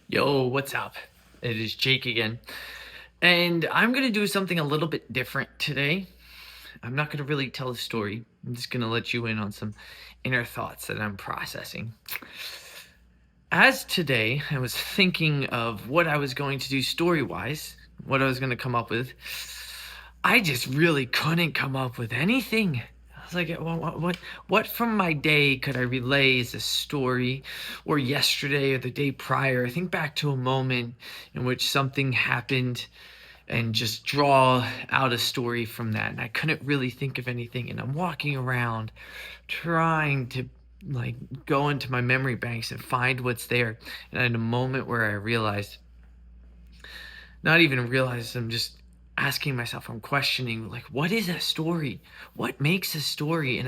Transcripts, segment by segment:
Yo, what's up? It is Jake again. And I'm going to do something a little bit different today. I'm not going to really tell a story. I'm just going to let you in on some inner thoughts that I'm processing. As today, I was thinking of what I was going to do story-wise, what I was going to come up with. I just really couldn't come up with anything. I was like, what from my day could I relay as a story, or yesterday or the day prior? I think back to a moment in which something happened and just draw out a story from that. And I couldn't really think of anything. And I'm walking around trying to like go into my memory banks and find what's there. And I had a moment where I realized, not even realized, I'm just asking myself, I'm questioning, like, what is a story? What makes a story? And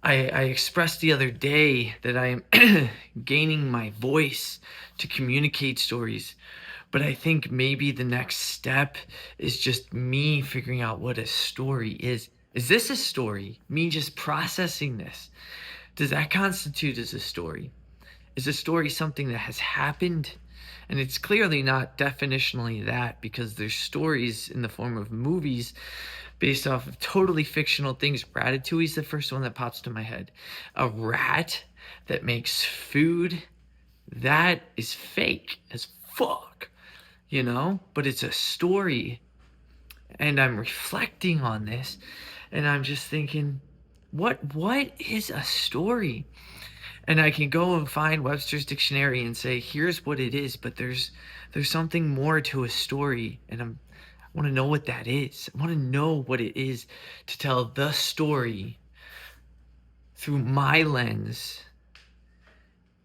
I expressed the other day that I am gaining my voice to communicate stories. But I think maybe the next step is just me figuring out what a story is. Is this a story? Me just processing this. Does that constitute as a story? Is a story something that has happened? And it's clearly not definitionally that, because there's stories in the form of movies based off of totally fictional things. Ratatouille's the first one that pops to my head. A rat that makes food, that is fake as fuck, but it's a story. And I'm reflecting on this and I'm just thinking, what is a story? And I can go and find Webster's dictionary and say, here's what it is, but there's something more to a story, and I want to know what that is. I want to know what it is to tell the story through my lens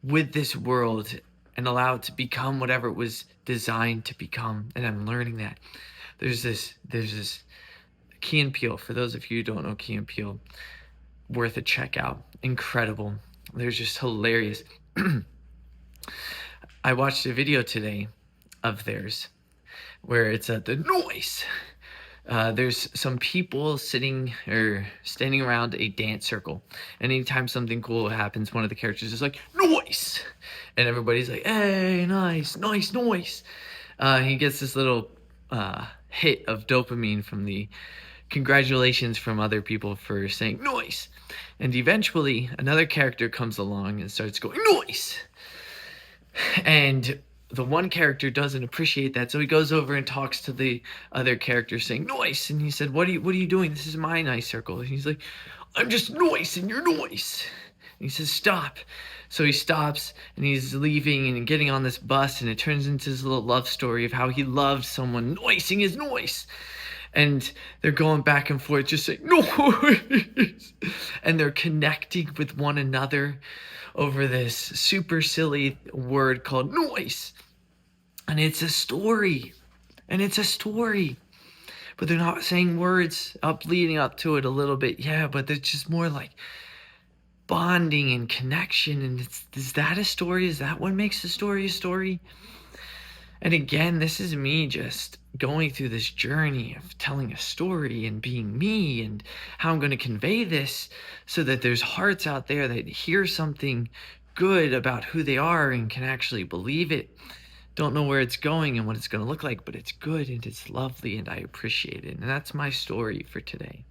with this world and allow it to become whatever it was designed to become. And I'm learning that. There's this Key and Peele. For those of you who don't know Key and Peele, worth a check out. Incredible. They're just hilarious. I watched a video today of theirs where it's at the noise. There's some people sitting or standing around a dance circle. And anytime something cool happens, one of the characters is like, noise! And everybody's like, hey, nice, nice, noise. He gets this little hit of dopamine from the congratulations from other people for saying noise. And eventually another character comes along and starts going noise. And the one character doesn't appreciate that, so he goes over and talks to the other character saying noise. And he said, what are you doing? This is my nice circle. And he's like, I'm just noise and you're noise. And he says, stop. So he stops and he's leaving and getting on this bus, and it turns into this little love story of how he loved someone noising his noise. And they're going back and forth, just saying, noise! And they're connecting with one another over this super silly word called noise. And it's a story. And it's a story. But they're not saying words leading up to it a little bit. Yeah, but there's just more like bonding and connection. And is that a story? Is that what makes a story a story? And again, this is me just going through this journey of telling a story and being me, and how I'm going to convey this so that there's hearts out there that hear something good about who they are and can actually believe it. Don't know where it's going and what it's going to look like, but it's good and it's lovely and I appreciate it. And that's my story for today.